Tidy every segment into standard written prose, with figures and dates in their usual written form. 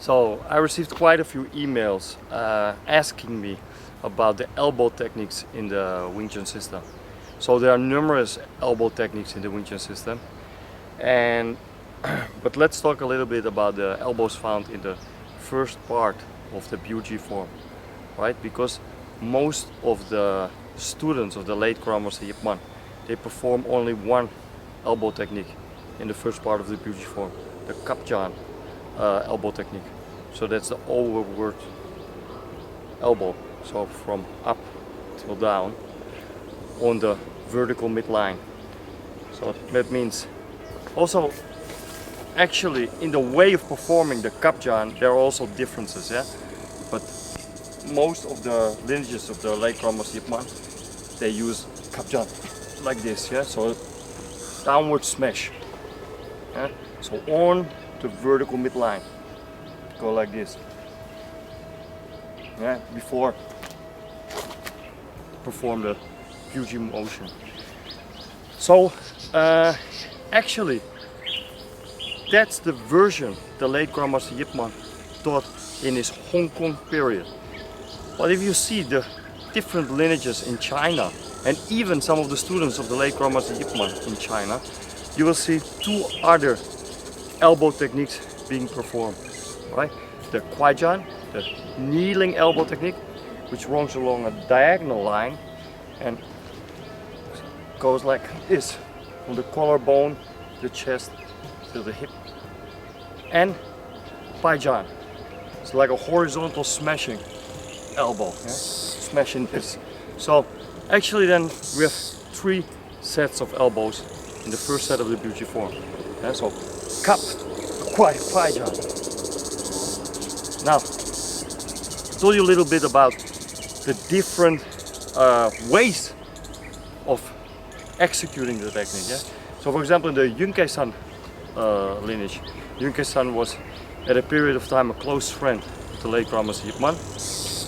So I received quite a few emails asking me about the elbow techniques in the Wing Chun system. So there are numerous elbow techniques in the Wing Chun system, and but let's talk a little bit about the elbows found in the first part of the Biu Tze form, right? Because most of the students of the late Grandmaster Yip Man, they perform only one elbow technique in the first part of the Biu Tze form, the Kapjan elbow technique. So that's the overward elbow, so from up till down on the vertical midline. So that means also actually in the way of performing the Kapjan there are also differences, yeah? But most of the lineages of the late Grandmaster Yip Man, they use Kapjan like this, yeah? So downward smash, yeah? So on the vertical midline, go like this, yeah, before perform the Biu Tze motion. So actually that's the version the late Grandmaster Yip Man taught in his Hong Kong period. But if you see the different lineages in China, and even some of the students of the late Grandmaster Yip Man in China, you will see two other elbow techniques being performed, right? The Kwaijan, the kneeling elbow technique, which runs along a diagonal line and goes like this, from the collarbone, the chest, to the hip. And Paijan, it's like a horizontal smashing elbow, yeah? Smashing this. So actually then we have three sets of elbows in the first set of the Biu Tze form. Yeah? So Kap, Kwai, Paijan. Now, I told you a little bit about the different ways of executing the technique. Yeah? So for example in the Yuen Kay San lineage, Yuen Kay San was at a period of time a close friend of the late Grandmaster Yip Man.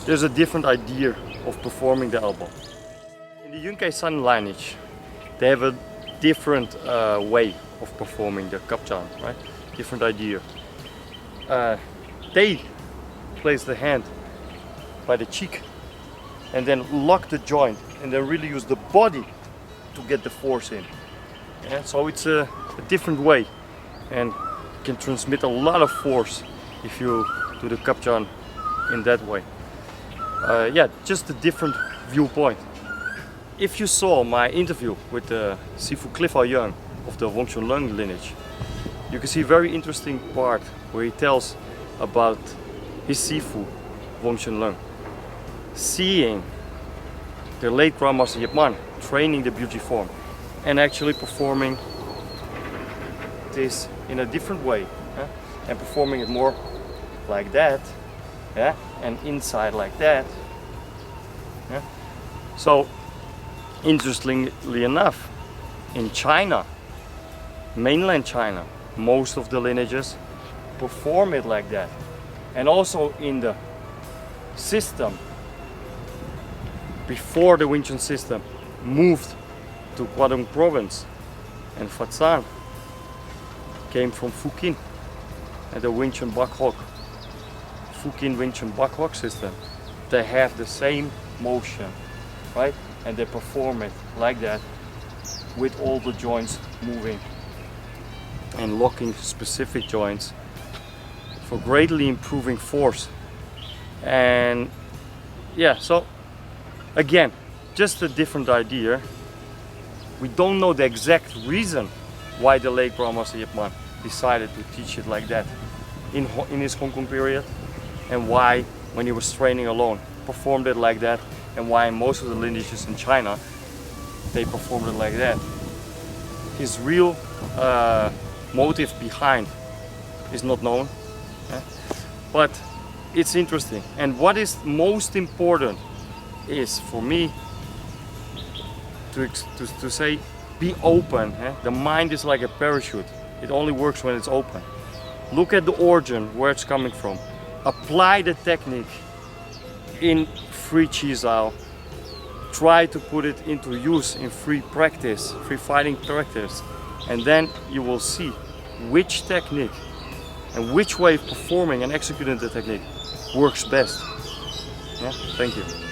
There's a different idea of performing the elbow. In the Yuen Kay San lineage, they have a different way of performing the Kapjan, right? Different idea. They place the hand by the cheek and then lock the joint and then really use the body to get the force in. Yeah? So it's a different way and can transmit a lot of force if you do the Kapjan in that way. Yeah, just a different viewpoint. If you saw my interview with the Sifu Sergio of the Wing Chun Leung lineage, you can see a very interesting part where he tells about his Sifu Wing Chun Leung seeing the late Grandmaster Yip Man training the Biu Tze form and actually performing this in a different way, yeah? And performing it more like that, yeah? And inside like that, yeah? So interestingly enough, in China, mainland China, most of the lineages perform it like that. And also in the system, before the Wing Chun system moved to Guangdong province and Fatsan came from Fukin and the Wing Chun Bak Hok, Fukin Wing Chun Bak Hok system, they have the same motion, right? And they perform it like that with all the joints moving and locking specific joints for greatly improving force. And yeah, so again, just a different idea. We don't know the exact reason why the late Grandmaster Yip Man decided to teach it like that in his Hong Kong period, and why when he was training alone performed it like that, and why most of the lineages in China they performed it like that. His real motive behind is not known, yeah? But it's interesting. And what is most important is for me to say be open. Eh? The mind is like a parachute. It only works when it's open. Look at the origin, where it's coming from. Apply the technique in free Chi Sao. Try to put it into use in free practice, free fighting practice. And then you will see which technique and which way of performing and executing the technique works best. Yeah, thank you.